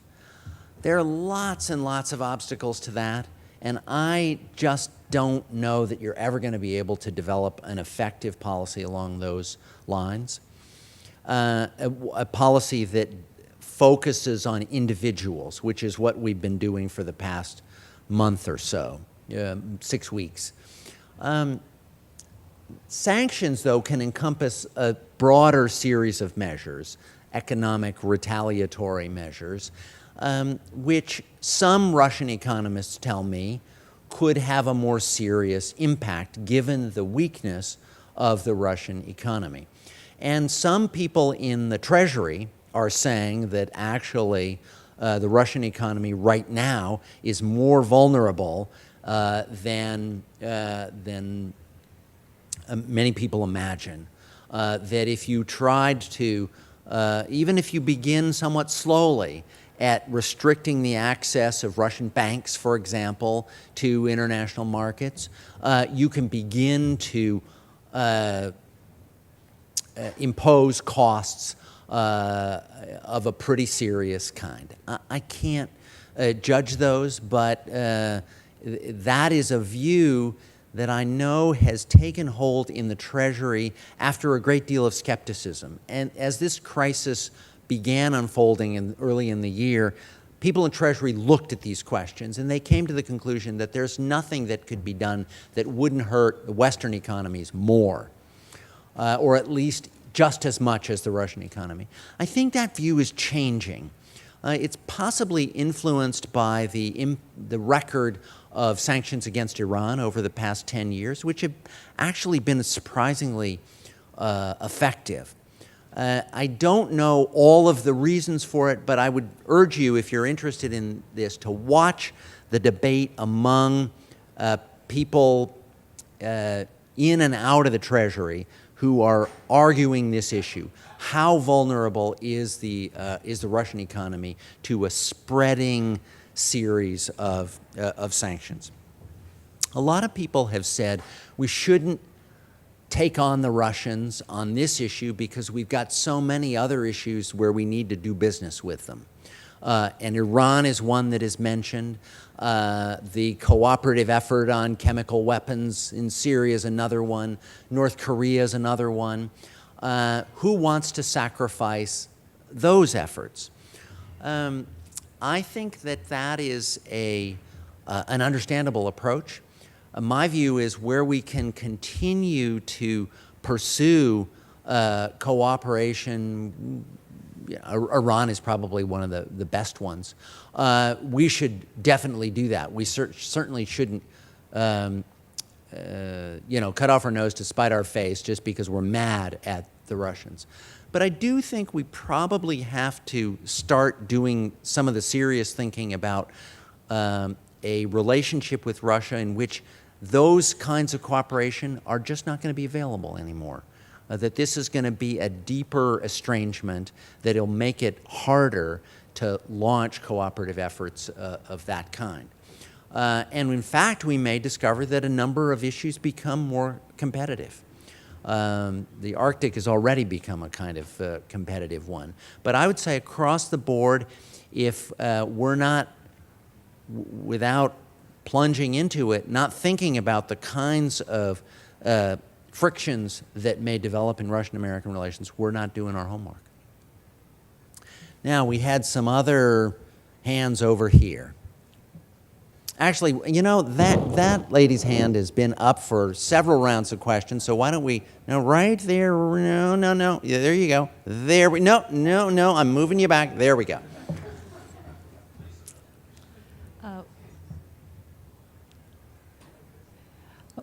There are lots and lots of obstacles to that, and I just don't know that you're ever going to be able to develop an effective policy along those lines. A policy that focuses on individuals, which is what we've been doing for the past month or so, 6 weeks. Sanctions, though, can encompass a broader series of measures, economic retaliatory measures, which some Russian economists tell me could have a more serious impact given the weakness of the Russian economy. And some people in the Treasury are saying that actually the Russian economy right now is more vulnerable than many people imagine. That if you tried to, even if you begin somewhat slowly at restricting the access of Russian banks, for example, to international markets, you can begin to impose costs of a pretty serious kind. I can't judge those, but that is a view that I know has taken hold in the Treasury after a great deal of skepticism. And as this crisis began unfolding early in the year, people in Treasury looked at these questions and they came to the conclusion that there's nothing that could be done that wouldn't hurt the Western economies more, or at least just as much as the Russian economy. I think that view is changing. It's possibly influenced by the record of sanctions against Iran over the past 10 years, which have actually been surprisingly effective. I don't know all of the reasons for it, but I would urge you, if you're interested in this, to watch the debate among people in and out of the Treasury who are arguing this issue. How vulnerable is the Russian economy to a spreading series of sanctions? A lot of people have said we shouldn't take on the Russians on this issue because we've got so many other issues where we need to do business with them. And Iran is one that is mentioned. The cooperative effort on chemical weapons in Syria is another one. North Korea is another one. Who wants to sacrifice those efforts? I think that is an understandable approach. My view is where we can continue to pursue cooperation. Iran is probably one of the best ones. We should definitely do that. We certainly shouldn't, cut off our nose to spite our face just because we're mad at the Russians. But I do think we probably have to start doing some of the serious thinking about a relationship with Russia in which those kinds of cooperation are just not going to be available anymore. That this is going to be a deeper estrangement, that it'll make it harder to launch cooperative efforts of that kind. And in fact, we may discover that a number of issues become more competitive. The Arctic has already become a kind of competitive one. But I would say across the board, if we're not, without plunging into it, not thinking about the kinds of frictions that may develop in Russian-American relations, we're not doing our homework. Now, we had some other hands over here. Actually, that lady's hand has been up for several rounds of questions, so why don't we, right there, no, yeah, there you go. No, I'm moving you back. There we go.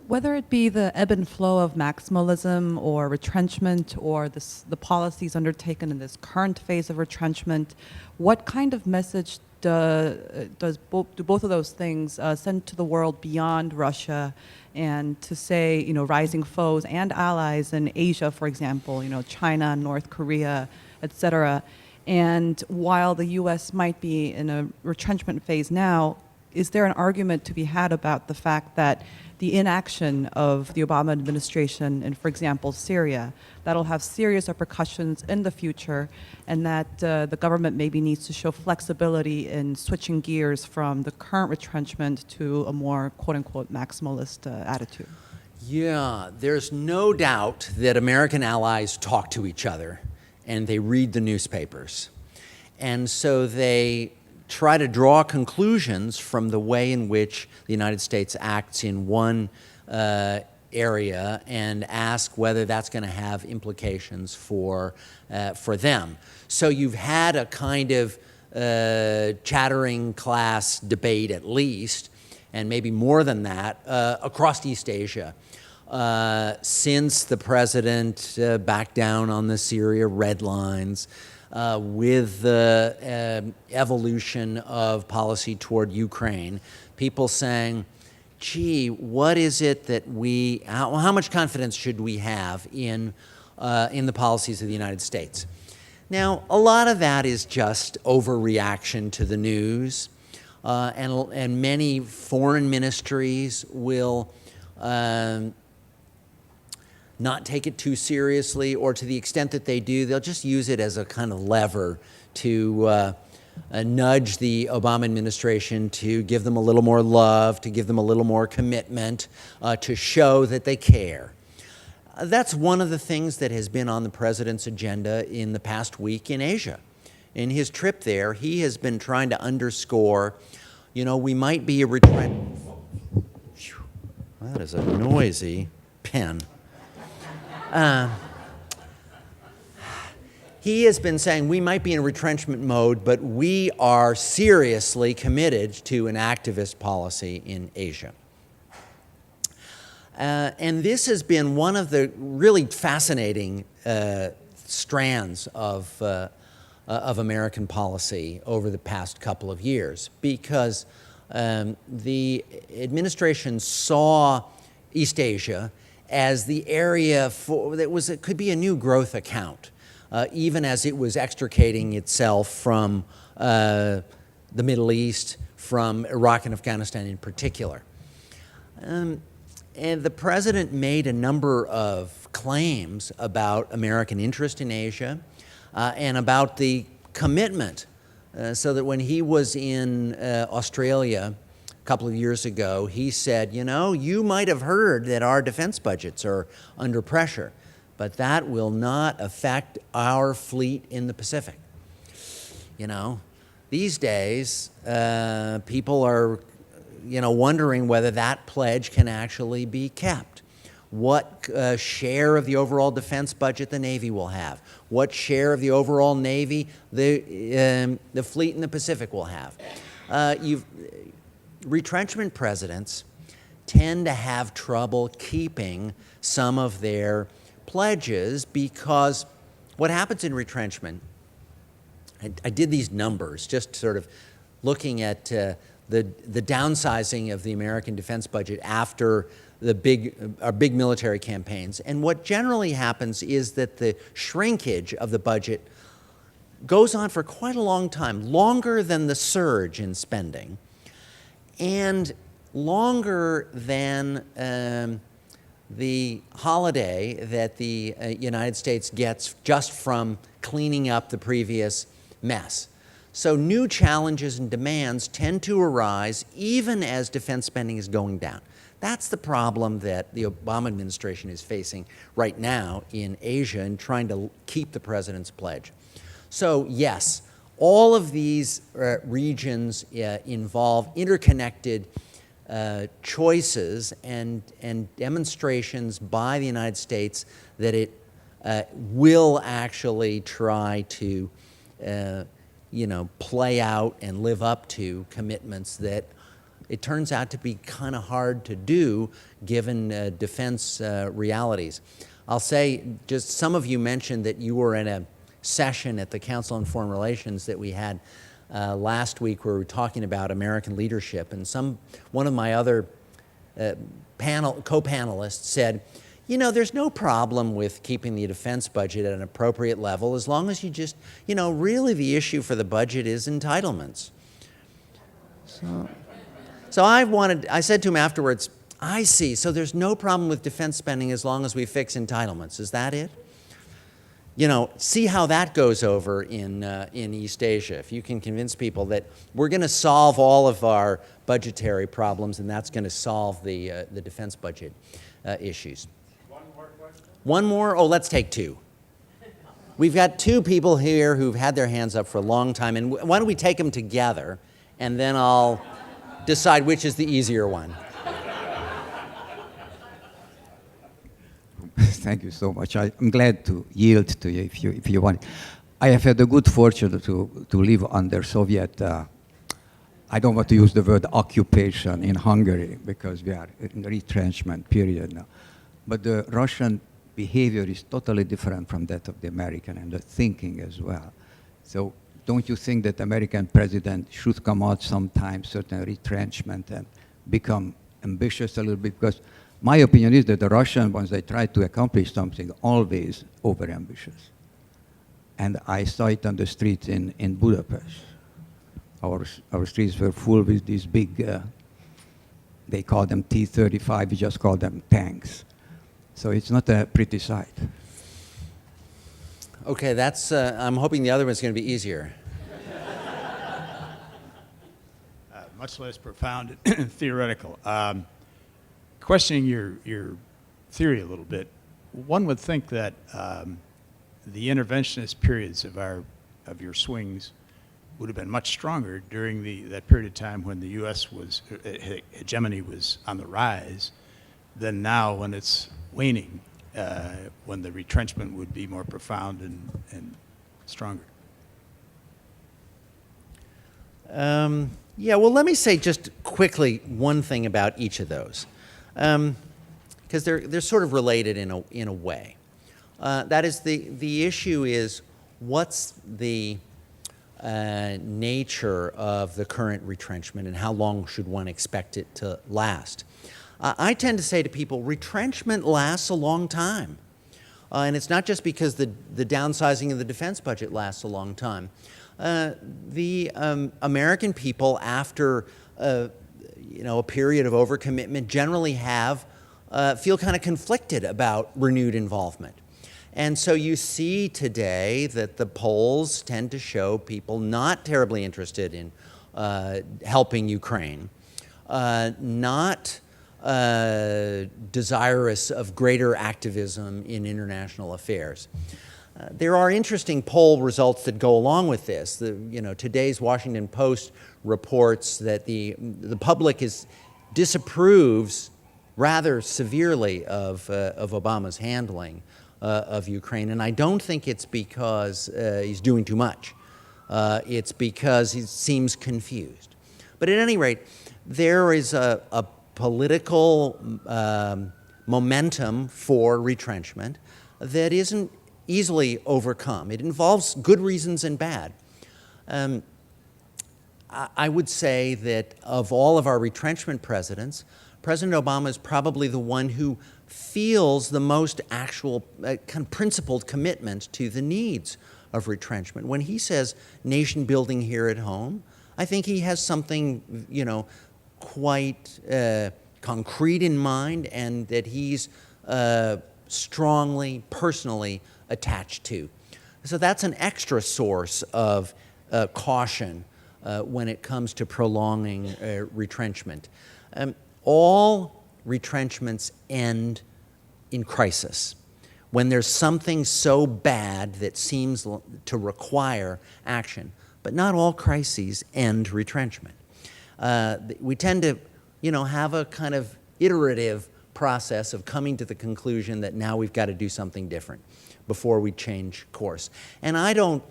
Whether it be the ebb and flow of maximalism or retrenchment or the policies undertaken in this current phase of retrenchment, what kind of message do both of those things send to the world beyond Russia, and to say, rising foes and allies in Asia, for example, China, North Korea, etc. And while the U.S. might be in a retrenchment phase now, is there an argument to be had about the fact that the inaction of the Obama administration in, for example, Syria, that'll have serious repercussions in the future, and that the government maybe needs to show flexibility in switching gears from the current retrenchment to a more quote-unquote maximalist attitude? Yeah, there's no doubt that American allies talk to each other and they read the newspapers. And so they try to draw conclusions from the way in which the United States acts in one area and ask whether that's going to have implications for them. So you've had a kind of chattering class debate, at least, and maybe more than that, across East Asia. Since the president backed down on the Syria red lines, with the evolution of policy toward Ukraine, people saying, gee, what is it that how much confidence should we have in the policies of the United States? Now, a lot of that is just overreaction to the news, and many foreign ministries will not take it too seriously, or to the extent that they do, they'll just use it as a kind of lever to nudge the Obama administration to give them a little more love, to give them a little more commitment, to show that they care. That's one of the things that has been on the president's agenda in the past week in Asia. in his trip there, he has been trying to underscore, you know, we might be a retrenchment. That is a noisy pen. He has been saying we might be in retrenchment mode, but we are seriously committed to an activist policy in Asia. And this has been one of the really fascinating strands of American policy over the past couple of years, because the administration saw East Asia as the area it could be a new growth account, even as it was extricating itself from the Middle East, from Iraq and Afghanistan in particular. And the president made a number of claims about American interest in Asia and about the commitment, so that when he was in Australia a couple of years ago, he said, you know, you might have heard that our defense budgets are under pressure, but that will not affect our fleet in the Pacific. You know, these days, people are, you know, wondering whether that pledge can actually be kept. What share of the overall defense budget the Navy will have? What share of the overall Navy the fleet in the Pacific will have? Retrenchment presidents tend to have trouble keeping some of their pledges, because what happens in retrenchment, I did these numbers just sort of looking at the downsizing of the American defense budget after our big military campaigns. And what generally happens is that the shrinkage of the budget goes on for quite a long time, longer than the surge in spending, and longer than the holiday that the United States gets just from cleaning up the previous mess. So new challenges and demands tend to arise even as defense spending is going down. That's the problem that the Obama administration is facing right now in Asia and trying to keep the president's pledge. So yes, all of these regions involve interconnected choices and demonstrations by the United States that it will actually try to play out and live up to commitments that it turns out to be kind of hard to do given defense realities. I'll say, just some of you mentioned that you were in a session at the Council on Foreign Relations that we had last week where we were talking about American leadership, and one of my other co-panelists said, you know, there's no problem with keeping the defense budget at an appropriate level as long as you just, you know, really the issue for the budget is entitlements. So I said to him afterwards, I see, so there's no problem with defense spending as long as we fix entitlements. Is that it? You know, see how that goes over in East Asia. If you can convince people that we're going to solve all of our budgetary problems and that's going to solve the defense budget issues. One more question? One more? Oh, let's take two. We've got two people here who've had their hands up for a long time, and why don't we take them together, and then I'll decide which is the easier one. Thank you so much. I'm glad to yield to you if you want. I have had the good fortune to live under Soviet, I don't want to use the word occupation in Hungary because we are in the retrenchment period now. But the Russian behavior is totally different from that of the American, and the thinking as well. So don't you think that the American president should come out sometime, certain retrenchment, and become ambitious a little bit? Because my opinion is that the Russians, once they try to accomplish something, always over-ambitious. And I saw it on the streets in Budapest. Our streets were full with these big, they call them T-35, we just call them tanks. So it's not a pretty sight. Okay, that's, I'm hoping the other one's going to be easier. Much less profound and theoretical. Questioning your theory a little bit, one would think that the interventionist periods of our of your swings would have been much stronger during that period of time when the U.S. hegemony was on the rise than now when it's waning, when the retrenchment would be more profound and stronger. Yeah, well, let me say just quickly one thing about each of those, because they're sort of related in a way. That is, the issue is, what's the nature of the current retrenchment and how long should one expect it to last? I tend to say to people, retrenchment lasts a long time. And it's not just because the downsizing of the defense budget lasts a long time. The American people, after a period of overcommitment, generally feel kind of conflicted about renewed involvement. And so you see today that the polls tend to show people not terribly interested in helping Ukraine, not desirous of greater activism in international affairs. There are interesting poll results that go along with this. Today's Washington Post reports that the public disapproves rather severely of Obama's handling of Ukraine, and I don't think it's because he's doing too much. It's because he seems confused. But at any rate, there is a political momentum for retrenchment that isn't easily overcome. It involves good reasons and bad. I would say that of all of our retrenchment presidents, President Obama is probably the one who feels the most actual kind of principled commitment to the needs of retrenchment. When he says nation building here at home, I think he has something, quite concrete in mind, and that he's strongly, personally attached to. So that's an extra source of caution when it comes to prolonging retrenchment. All retrenchments end in crisis, when there's something so bad that seems to require action. But not all crises end retrenchment. We tend to, have a kind of iterative process of coming to the conclusion that now we've got to do something different before we change course. And I don't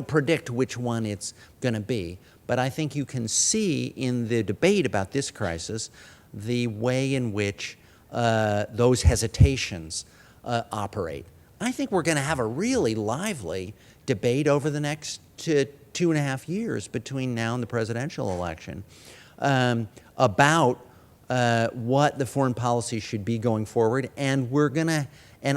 predict which one it's going to be, but I think you can see in the debate about this crisis the way in which those hesitations operate. I think we're going to have a really lively debate over the next 2.5 years between now and the presidential election about what the foreign policy should be going forward, and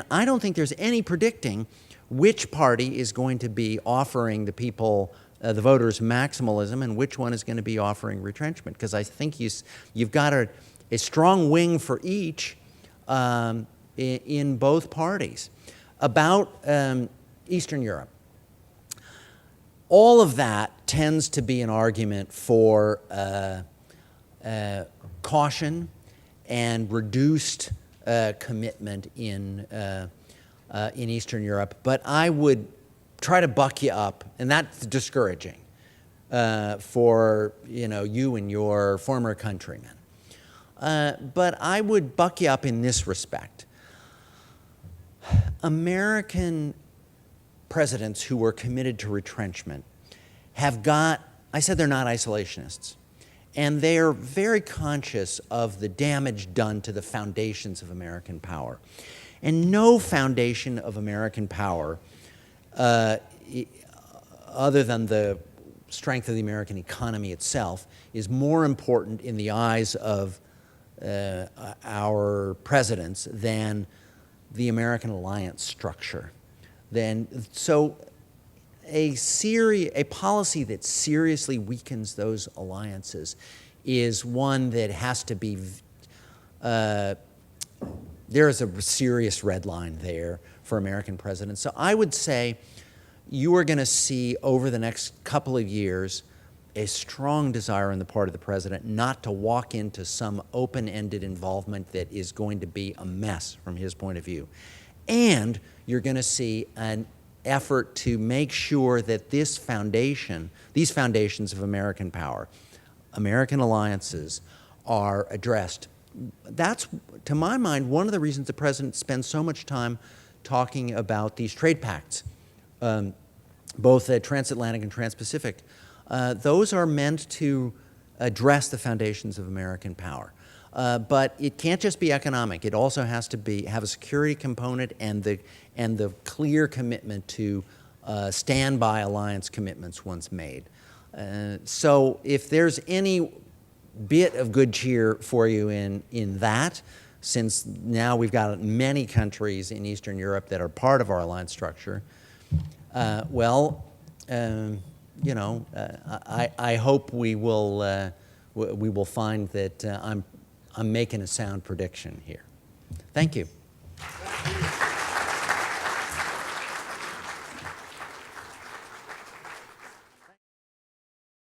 I don't think there's any predicting which party is going to be offering the people, the voters, maximalism, and which one is going to be offering retrenchment, because I think you've got a strong wing for each in both parties. About Eastern Europe, all of that tends to be an argument for caution and reduced commitment in Eastern Europe. But I would try to buck you up, and that's discouraging for you and your former countrymen. But I would buck you up in this respect. American presidents who were committed to retrenchment I said they're not isolationists, and they are very conscious of the damage done to the foundations of American power. And no foundation of American power, other than the strength of the American economy itself, is more important in the eyes of our presidents than the American alliance structure. So a policy that seriously weakens those alliances is one that has to be, there is a serious red line there for American presidents. So I would say you are going to see over the next couple of years a strong desire on the part of the president not to walk into some open-ended involvement that is going to be a mess from his point of view. And you're going to see effort to make sure that this foundation, these foundations of American power, American alliances, are addressed. That's, to my mind, one of the reasons the president spends so much time talking about these trade pacts, both transatlantic and trans-Pacific. Those are meant to address the foundations of American power. But it can't just be economic. It also has to have a security component and the clear commitment to stand by alliance commitments once made. So if there's any bit of good cheer for you in that, since now we've got many countries in Eastern Europe that are part of our alliance structure, you know, I hope we will find that I'm making a sound prediction here. Thank you.